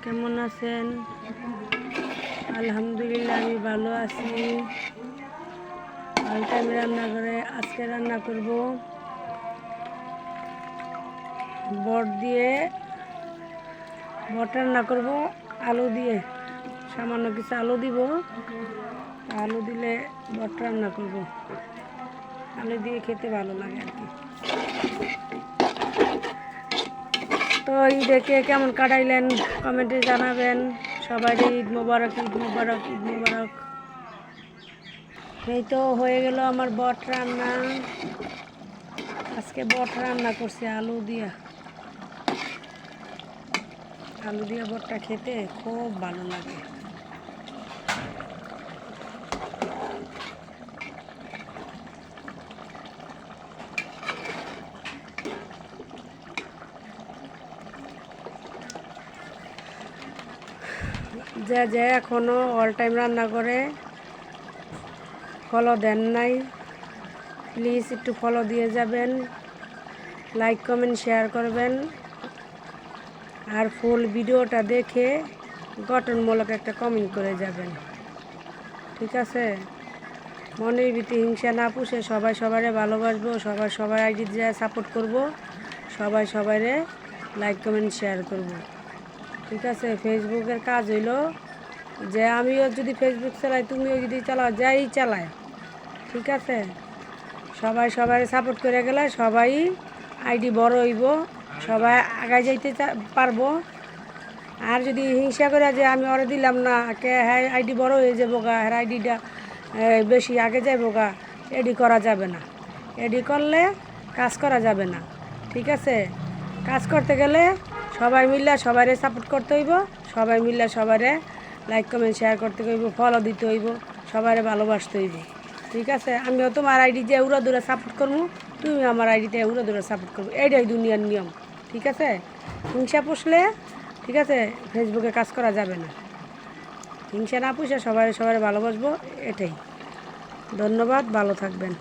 কেমন আছেন? আলহামদুলিল্লাহ আমি ভালো আছি। অল টাইম রান্নাঘরে আজকে রান্না করব বট দিয়ে বট রান্না করব আলু দিয়ে। সামান্য কিছু আলু দিব, আলু দিলে বট রান্না করব। আলু দিয়ে খেতে ভালো লাগে আর কি। তো ঈদে কে কেমন কাটাইলেন কমেন্টে জানাবেন। সবাই ঈদ মোবারক, ঈদ মোবারক, ঈদ মোবারক। এই তো হয়ে গেল আমার বট রান্না। আজকে বট রান্না করছি আলু দিয়া। আলু দিয়া বটটা খেতে খুব ভালো লাগে। যে এখনও অল টাইম রান্না করে ফলো দেন নাই, প্লিজ একটু ফলো দিয়ে যাবেন, লাইক কমেন্ট শেয়ার করবেন, আর ফুল ভিডিওটা দেখে গঠনমূলক একটা কমেন্ট করে যাবেন। ঠিক আছে? মনের ভিতরে হিংসা না পুষে সবাই সবারে ভালোবাসবো, সবাই সবার আইডি দিয়ে সাপোর্ট করব, সবাই সবাইরে লাইক কমেন্ট শেয়ার করব। ঠিক আছে? ফেসবুকের কাজ হইল যে আমিও যদি ফেসবুক চালাই, তুমিও যদি চালাও, যাই চালায়, ঠিক আছে, সবাই সবাই সাপোর্ট করে গেলে সবাই আইডি বড় হইব, সবাই আগায় যাইতে পারবো। আর যদি হিংসা করে যে আমি ওরে দিলাম না, কে হ্যাঁ আইডি বড় হয়ে যাবো গা, হ্যাঁ আইডিটা বেশি আগে যাবো গা, এডি করা যাবে না। এডি করলে কাজ করা যাবে না। ঠিক আছে? কাজ করতে গেলে সবাই মিললে সবাইরে সাপোর্ট করতে হইব, সবাই মিললে সবাইরে লাইক কমেন্ট শেয়ার করতে হইব, ফলো দিতে হইব, সবাইরে ভালোবাসতে হইব। ঠিক আছে? আমিও তোমার আইডি দিয়ে উড়া দূরে সাপোর্ট করবো, তুমি আমার আইডিতে উড়া দূরে সাপোর্ট করবো। এইটাই দুনিয়ার নিয়ম। ঠিক আছে? হিংসা পুষলে, ঠিক আছে, ফেসবুকে কাজ করা যাবে না। হিংসা না পুষে সবাই সবাই ভালোবাসবো, এটাই। ধন্যবাদ, ভালো থাকবেন।